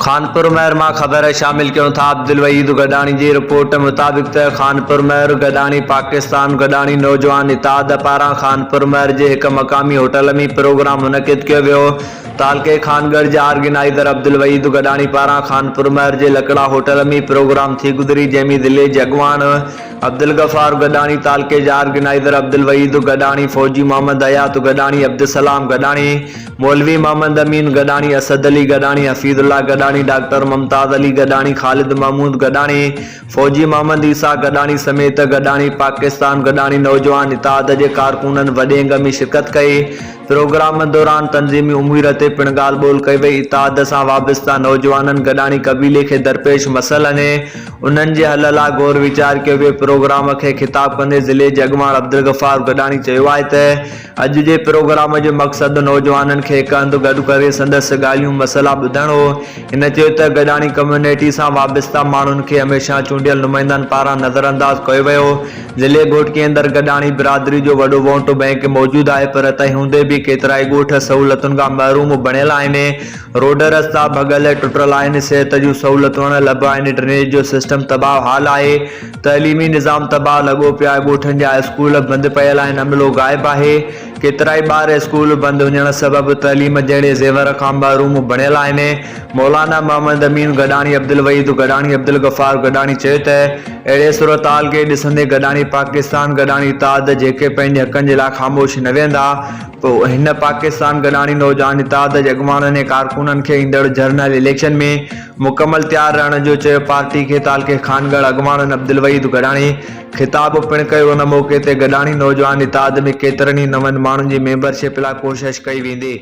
खानपुर महर मां ख़बर शामिल क्यों था। अब्दुल वहीद गडानी की रिपोर्ट मुताबिक खानपुर महर गडानी पाकिस्तान गडानी नौजवान इताद पारां खानपुर महर के एक मकामी होटल में प्रोग्राम मुनक़िद किया वियो। तालके खानगढ़ के ऑर्गेनाइज़र अब्दुल वहीद गडानी पारां खानपुर महर के लकड़ा होटल में प्रोग्राम थी गुजरी, जैमें दिल्ली के अगवान अब्दुल गफ़ार गडानी, तालके के ऑर्गेनाइज़र अब्दुल वहीद गडानी, फौजी मोहम्मद हयात गडानी, अब्दुल सलाम गडानी, मौलवी मोहम्मद अमीन गडानी, असद अली गडानी, हफीजुल्लाह गडानी, डॉक्टर मुमताज अली गडानी, खालिद महमूद गडानी, फौजी मोहम्मद ईसा गडानी समेत गडानी पाकिस्तान गडानी नौजवान इताद के कारकुनन वडे अंग में शिरकत कई। प्रोग्राम दौरान तंजीमी उमूर ते पिण ॻाल्हि ॿोल कई वई। इताद सां वाबस्ता नौजवाननि गडानी कबीले के दरपेश मसइलनि उन्हनि जे हल लाइ गौर वीचार कयो वियो। प्रोग्राम के खिताब कंदे ज़िले जे अॻवान अब्दुल गफ़ार गडानी चयो आहे त अॼु जे प्रोग्राम जो मक़सद नौजवाननि खे हिक हंधि गॾु करे संदसि ॻाल्हियूं मसइला ॿुधाइणो। हिन चयो त गडानी कम्यूनिटी सां वाबस्ता माण्हुनि खे हमेशह चूंडियल नुमाइंदनि पारां नज़रअंदाज कयो वियो। ज़िले घोटकी अंदरि गडानी बिरादरी जो वॾो वोट बैंक मौजूदु आहे, पर तंहिं हूंदे भी केतिराई ॻोठ सहूलतुनि खां महरूम बणियल आहिनि। रोड रस्ता भॻल टुटल आहिनि, सिहत जूं सहूलतूं लब आहिनि, ड्रेनेज जो सिस्टम तबाह हाल आहे, तइलीमी निज़ाम तबाह लॻो पियो आहे, ॻोठनि जा स्कूल बंदि पियल आहिनि, अमलो ग़ाइबु आहे, केतिराई ॿार स्कूल बंदि हुजण सबबि तइलीम जहिड़े ज़ेवर खां महरूम बणियल आहिनि। मौलाना मोहम्मद अमीन गडानी, अब्दुल वहीद गडानी, अब्दुल गफ़ार गडानी चयो त अहिड़े सूरताल खे ॾिसंदे गडानी पाकिस्तान गडानी इताद जेके पंहिंजे हक़नि जे लाइ ख़ामोश न वेंदा, पोइ हिन पाकिस्तान गडानी नौजवान इताद जे अॻवाननि ऐं कारकुननि खे ईंदड़ जनरल इलेक्शन में मुकमल तैयार रहण जो चयो। पार्टी के तालके खानगढ़ अॻवाननि अब्दुल वहीद गडानी खिताब पिण कयो। उन मौक़े ते गडानी नौजवान इताद में केतिरनि ई नवनि माण्हुनि जी मेंबरशिप लाइ कोशिश कई वेंदी।